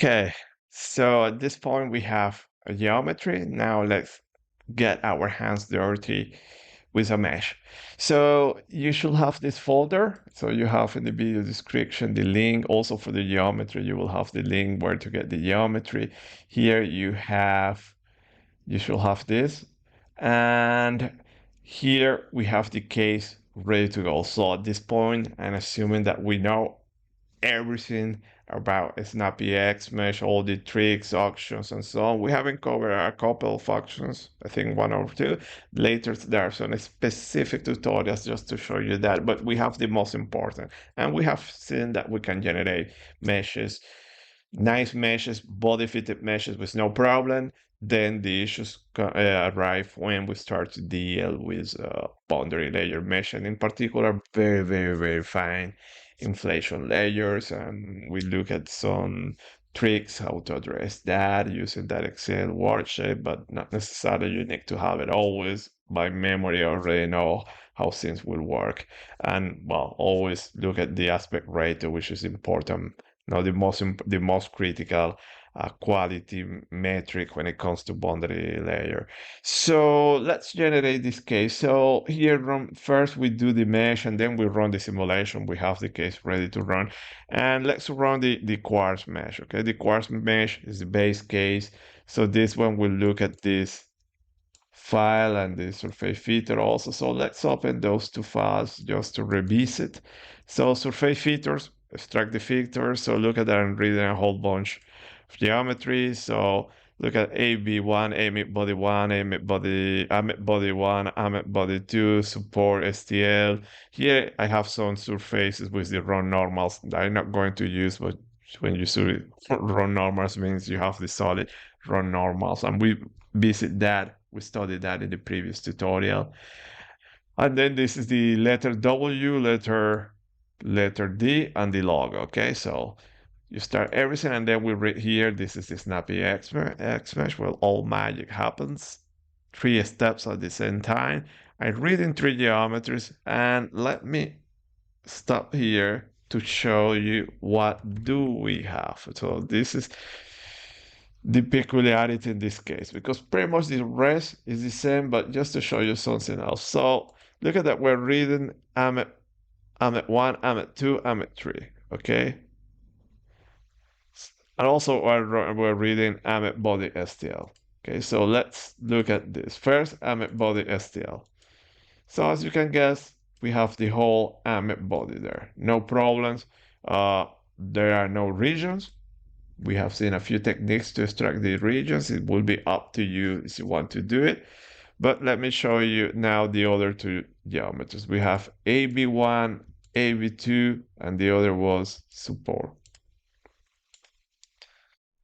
Okay, so at this point we have a geometry. Now let's get our hands dirty with a mesh. So you should have this folder. So you have in the video description the link also for the geometry. You will have the link where to get the geometry. Here you should have this. And here we have the case ready to go. So at this point, I'm assuming that we know everything about snappyHexMesh, all the tricks, options, and so on. We haven't covered a couple of functions, I think one or two. Later, there are some specific tutorials just to show you that, but we have the most important. And we have seen that we can generate meshes, nice meshes, body fitted meshes with no problem. Then the issues arrive when we start to deal with boundary layer mesh, and in particular, very, very, very fine inflation layers. And we look at some tricks how to address that using that Excel worksheet, but not necessarily you need to have it always by memory. Already know how things will work. And well, always look at the aspect ratio, which is important. Now the most critical quality metric when it comes to boundary layer. So let's generate this case. So here first we do the mesh and then we run the simulation. We have the case ready to run. And let's run the quartz mesh. Okay, the quartz mesh is the base case. So this one will look at this file and the surface feature also. So let's open those two files just to revisit. So surface features, extract the features. So look at that, I'm reading a whole bunch of geometry. So look at AB1, Ahmed body 1, Ahmed body 1, Ahmed body 2, support STL. Here I have some surfaces with the run normals that I'm not going to use, but when you see run normals means you have the solid run normals, and we visit that. We studied that in the previous tutorial. And then this is the letter W, letter D, and the logo. Okay, so you start everything, and then we read here. This is the snappyHexMesh where all magic happens. 3 steps at the same time. I read in 3 geometries, and let me stop here to show you what do we have. So this is the peculiarity in this case, because pretty much the rest is the same, but just to show you something else. So look at that, we're reading Ahmed 1, Ahmed 2, Ahmed 3, okay? And also we're reading Ahmed body STL. Okay, so let's look at this. First, Ahmed body STL. So as you can guess, we have the whole Ahmed body there. No problems. There are no regions. We have seen a few techniques to extract the regions. It will be up to you if you want to do it. But let me show you now the other 2 geometries. We have AB1, AB2, and the other was support.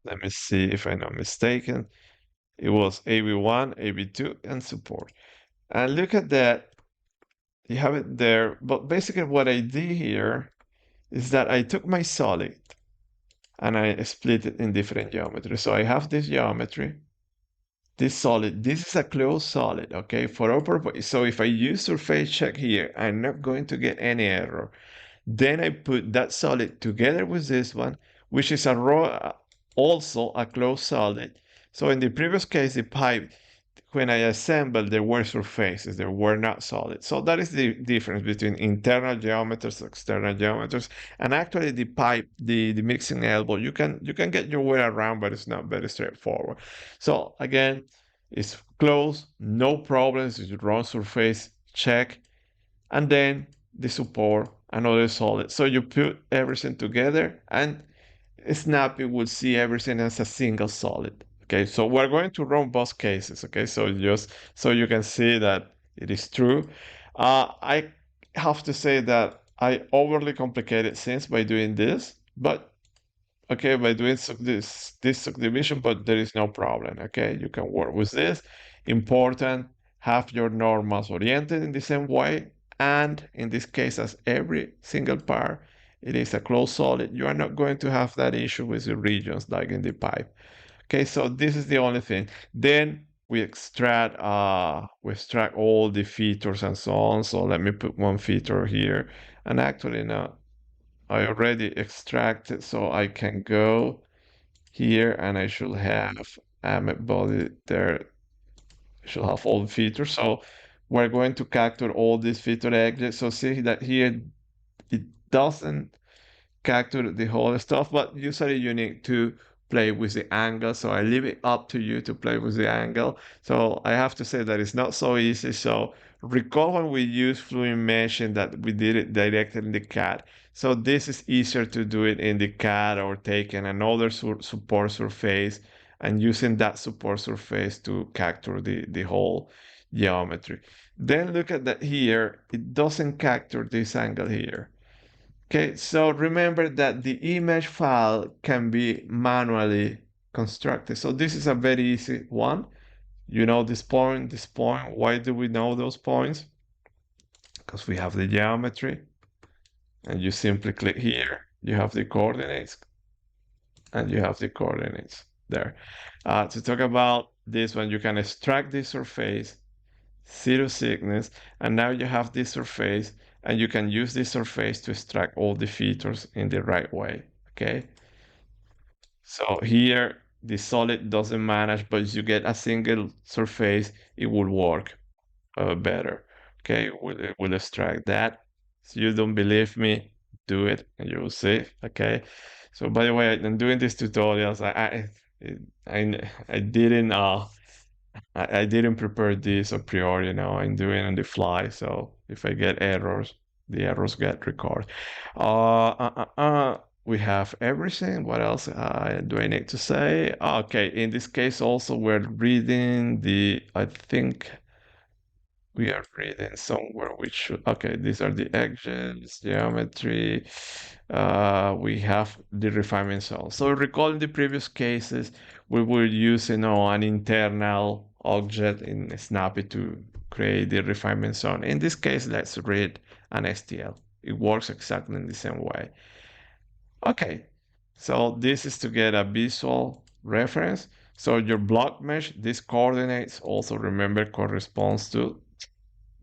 Let me see if I'm not mistaken. It was AB1, AB2, and support. And look at that. You have it there. But basically what I did here is that I took my solid and I split it in different geometries. So I have this geometry, this solid, this is a closed solid, okay, for our purpose. So if I use surface check here, I'm not going to get any error. Then I put that solid together with this one, which is also a closed solid. So in the previous case, the pipe, when I assembled, there were surfaces, there were not solid. So that is the difference between internal geometers, external geometers, and actually the pipe, the mixing elbow, you can get your way around, but it's not very straightforward. So again, it's closed, no problems. You run surface check, and then the support, another solid. So you put everything together, and Snappy will see everything as a single solid. Okay, so we're going to run both cases. Okay, so just so you can see that it is true. I have to say that I overly complicated things by doing this, but okay, by doing this subdivision, but there is no problem. Okay, you can work with this. Important, have your normals oriented in the same way, and in this case, as every single part, it is a closed solid. You are not going to have that issue with the regions like in the pipe. Okay, so this is the only thing. Then we extract all the features and so on. So let me put one feature here. And actually now I already extracted, so I can go here, and I should have Ahmed body there. I should have all the features. So we're going to capture all these feature edges. So see that here it doesn't capture the whole stuff, but usually you need to play with the angle. So I leave it up to you to play with the angle. So I have to say that it's not so easy. So recall when we used fluid mesh and that we did it directly in the CAD. So this is easier to do it in the CAD or taking another support surface and using that support surface to capture the whole geometry. Then look at that here. It doesn't capture this angle here. Okay, so remember that the image file can be manually constructed. So this is a very easy one. You know this point, this point. Why do we know those points? Because we have the geometry, and you simply click here. You have the coordinates, and you have the coordinates there. To talk about this one, you can extract this surface, zero thickness, and now you have this surface, and you can use this surface to extract all the features in the right way. Okay. So here the solid doesn't manage, but if you get a single surface, it will work better. Okay, we'll extract that. So you don't believe me, do it and you'll see. Okay. So by the way, I'm doing these tutorials. I didn't I didn't prepare this a priori. I'm doing it on the fly. So if I get errors, the errors get recorded. We have everything. What else do I need to say? Okay, in this case also we're reading I think we are reading somewhere we should, okay, these are the edges, geometry. We have the refinement zone. So recall in the previous cases, we were using an internal object in Snappy to create the refinement zone. In this case, let's read an STL. It works exactly in the same way. Okay, so this is to get a visual reference. So your block mesh, these coordinates also remember corresponds to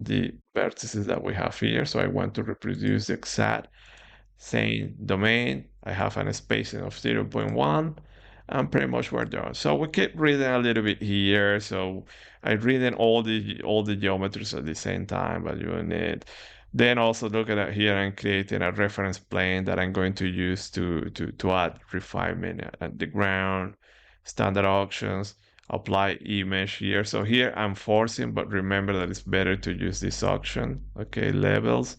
the vertices that we have here. So I want to reproduce the exact same domain. I have an spacing of 0.1 and pretty much we're done. So we keep reading a little bit here. So I'm reading all the geometries at the same time, but you need. Then also look at it here and creating a reference plane that I'm going to use to add refinement at the ground, standard options, apply image here. So here I'm forcing, but remember that it's better to use this option. Okay, levels.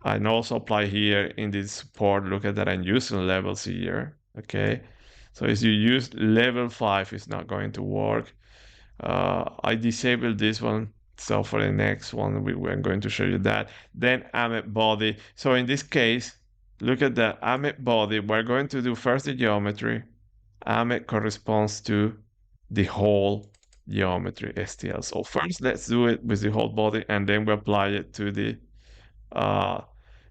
And also apply here in this support, look at that I'm using levels here. Okay, so if you use level 5, it's not going to work. I disabled this one. So for the next one, we're going to show you that. Then ahmed body. So in this case, look at that ahmed body. We're going to do first the geometry. ahmed corresponds to the whole geometry STL. So first, let's do it with the whole body, and then we apply it to the uh,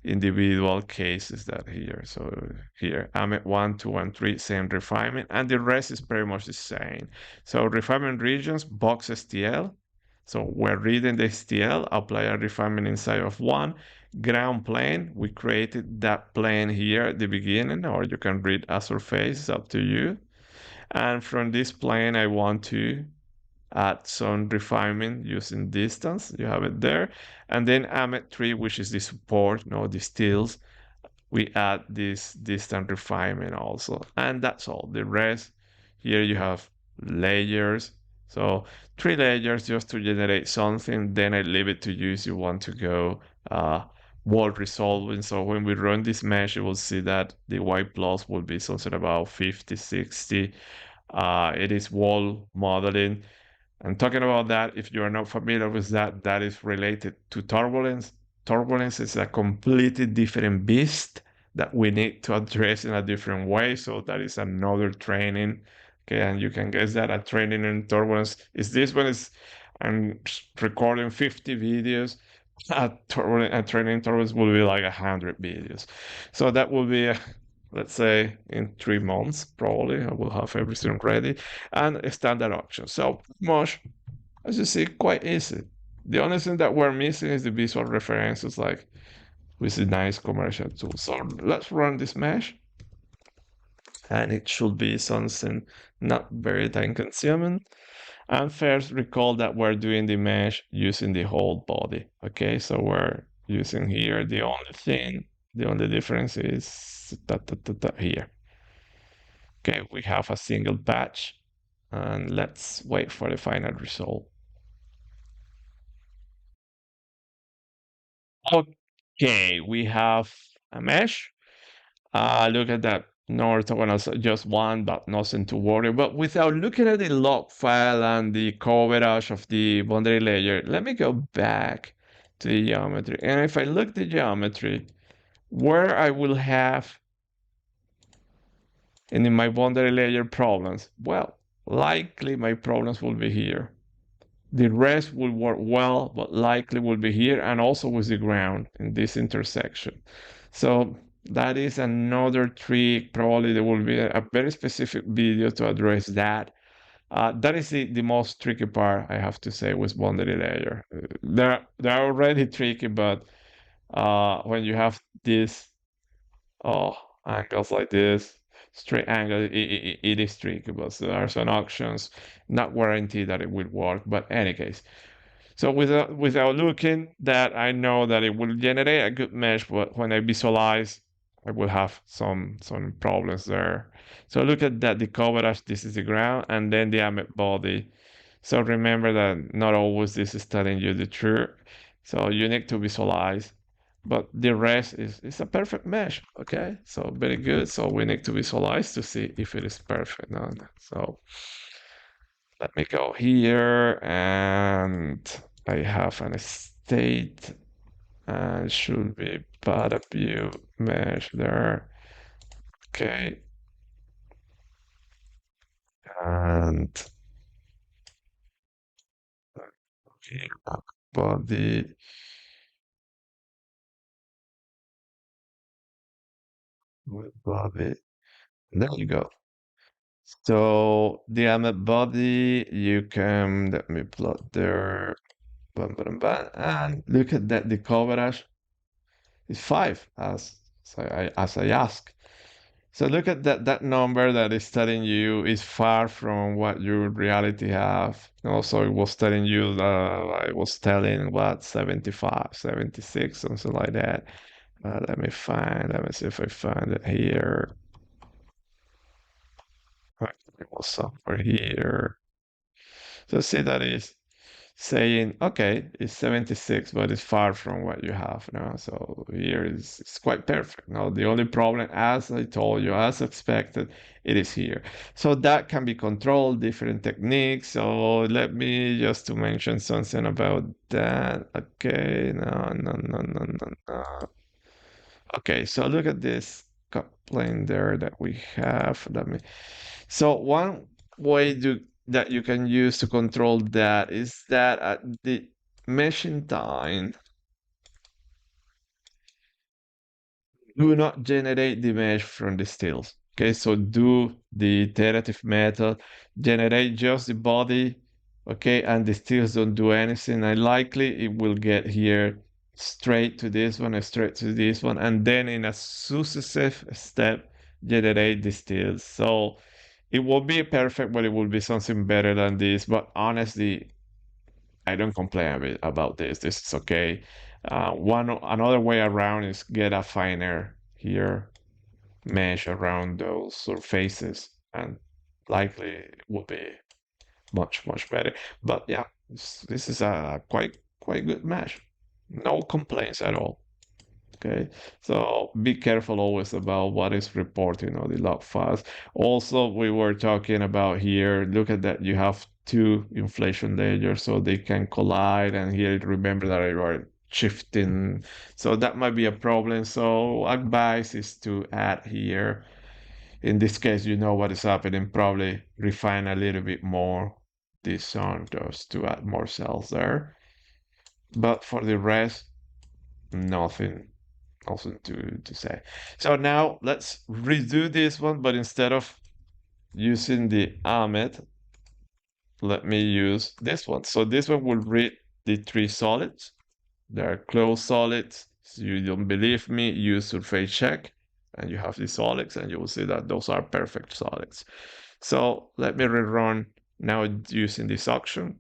individual cases that here. So here, I'm at 1, 2, and 3, same refinement, and the rest is pretty much the same. So refinement regions, box STL. So we're reading the STL, apply a refinement inside of one. Ground plane, we created that plane here at the beginning, or you can read a surface, it's up to you. And from this plane, I want to add some refinement using distance. You have it there. And then ahmed 3, which is the support, the stills. We add this distance refinement also. And that's all. The rest, here you have layers. So 3 layers just to generate something. Then I leave it to you if you want to go wall resolving. So when we run this mesh, you will see that the y plus will be something about 50, 60. It is wall modeling. And talking about that, if you are not familiar with that, that is related to turbulence. Turbulence is a completely different beast that we need to address in a different way. So that is another training. Okay, and you can guess that a training in turbulence is this one is I'm recording 50 videos. A training turbulence will be like 100 videos. So that will be let's say in 3 months, probably I will have everything ready and a standard option. So much, as you see, quite easy. The only thing that we're missing is the visual references, like with a nice commercial tool. So let's run this mesh. and it should be something not very time consuming. And first, recall that we're doing the mesh using the whole body. Okay, so we're using here the only difference is here. Okay, we have a single patch, and let's wait for the final result. Okay, we have a mesh. Look at that. No orthogonal, so just one, but nothing to worry. But without looking at the log file and the coverage of the boundary layer, let me go back to the geometry. And if I look the geometry, where I will have in my boundary layer problems, well, likely my problems will be here. The rest will work well, but likely will be here and also with the ground in this intersection. So that is another trick. Probably there will be a very specific video to address that. That is the most tricky part, I have to say, with boundary layer. They're already tricky, but when you have this oh angles like this, straight angle, it is tricky. But there are some options, not guaranteed that it will work. But any case, so without looking, that I know that it will generate a good mesh, but when I visualize, I will have some problems there. So look at that, the coverage, this is the ground, and then the Ahmed body. So remember that not always this is telling you the truth. So you need to visualize, but the rest is a perfect mesh. Okay, so very good. So we need to visualize to see if it is perfect. No? So let me go here, and I have an state and should be bottom view mesh there. Okay, and okay, body with body. There you go. So the Ahmed body, you can let me plot there. Bam, bam, bam, and look at that. The coverage is 5 as I ask. So look at that number that is telling you is far from what you reality have. Also, it was telling you that I was telling what 75, 76, something like that. Let me see if I find it here. Right, it was somewhere here. So see that is saying, okay, it's 76, but it's far from what you have now. So here is it's quite perfect. Now the only problem, as I told you, as expected, it is here. So that can be controlled, different techniques. So let me just to mention something about that. Okay, no. Okay, so look at this plane there that we have. Let me. So one way that you can use to control that is that at the meshing time, do not generate the mesh from the stills. Okay, so do the iterative method, generate just the body, okay, and the stills don't do anything. And likely it will get here straight to this one, straight to this one, and then in a successive step, generate the stills. So it will be perfect, but it will be something better than this. But honestly, I don't complain about this. This is okay. Another way around is get a finer here mesh around those surfaces, and likely it will be much better. But yeah, this is a quite good mesh. No complaints at all. Okay, so be careful always about what is reporting on the log files. Also, we were talking about here, look at that, you have two inflation layers so they can collide, and here remember that you are shifting, so that might be a problem. So advice is to add here, in this case, you know what is happening, probably refine a little bit more this on just to add more cells there. But for the rest, nothing nothing to say. So now let's redo this one, but instead of using the Ahmed, let me use this one. So this one will read the three solids. They are closed solids. So you don't believe me, use surface check. and you have the solids, and you will see that those are perfect solids. So let me rerun now using this auction,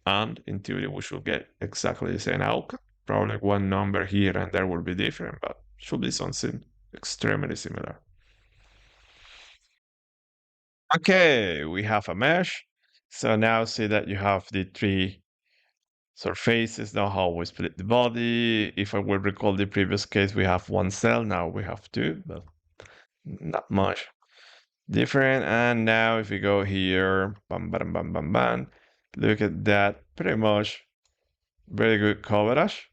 and in theory we should get exactly the same outcome. Probably one number here and there will be different, but should be something extremely similar. Okay, we have a mesh. So now see that you have the three surfaces. Now how we split the body. If I will recall the previous case, we have one cell. Now we have two, but not much different. And now if we go here, bam, bam, bam, bam, bam, look at that. Pretty much very good coverage.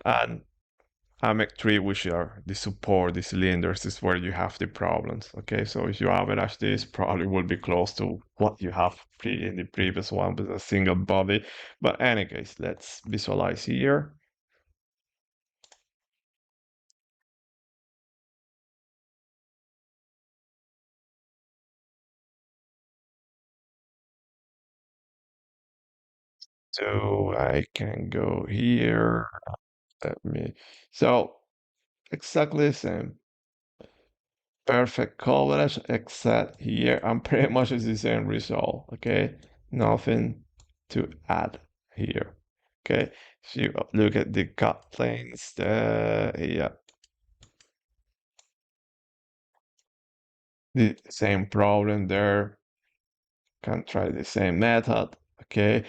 And AMEC 3, which are the support, the cylinders, is where you have the problems. Okay, so if you average this, probably will be close to what you have in the previous one with a single body. But any case, let's visualize here. So I can go here. Let me. So exactly the same. Perfect coverage, except here. I'm pretty much the same result. Okay, nothing to add here. Okay, if you look at the cut planes, yeah, the same problem there. Can try the same method. Okay,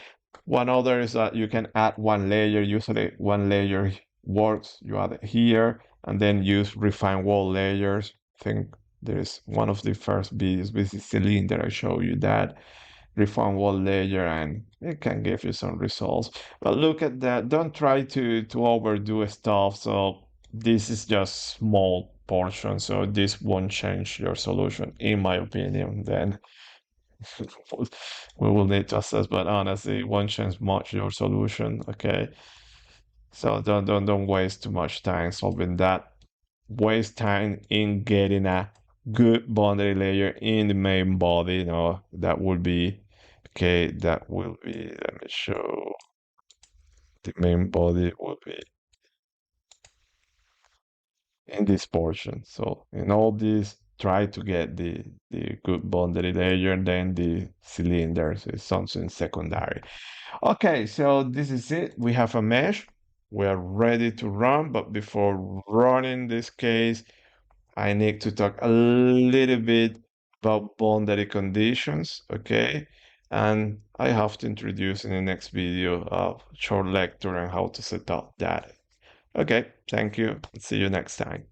one other is that you can add one layer. Usually, one layer works. You add it here, and then use refine wall layers. I think there's one of the first videos with the cylinder. I show you that refine wall layer, and it can give you some results. But look at that. Don't try to overdo stuff. So this is just small portion. So this won't change your solution, in my opinion. Then we will need to assess. But honestly, it won't change much your solution. Okay. So don't waste too much time solving that. Waste time in getting a good boundary layer in the main body. That would be okay. That will be. Let me show. The main body will be in this portion. So in all this, try to get the good boundary layer, and then the cylinders is something secondary. Okay, so this is it. We have a mesh. We are ready to run, but before running this case, I need to talk a little bit about boundary conditions, okay? And I have to introduce in the next video a short lecture on how to set up that. Okay, thank you. See you next time.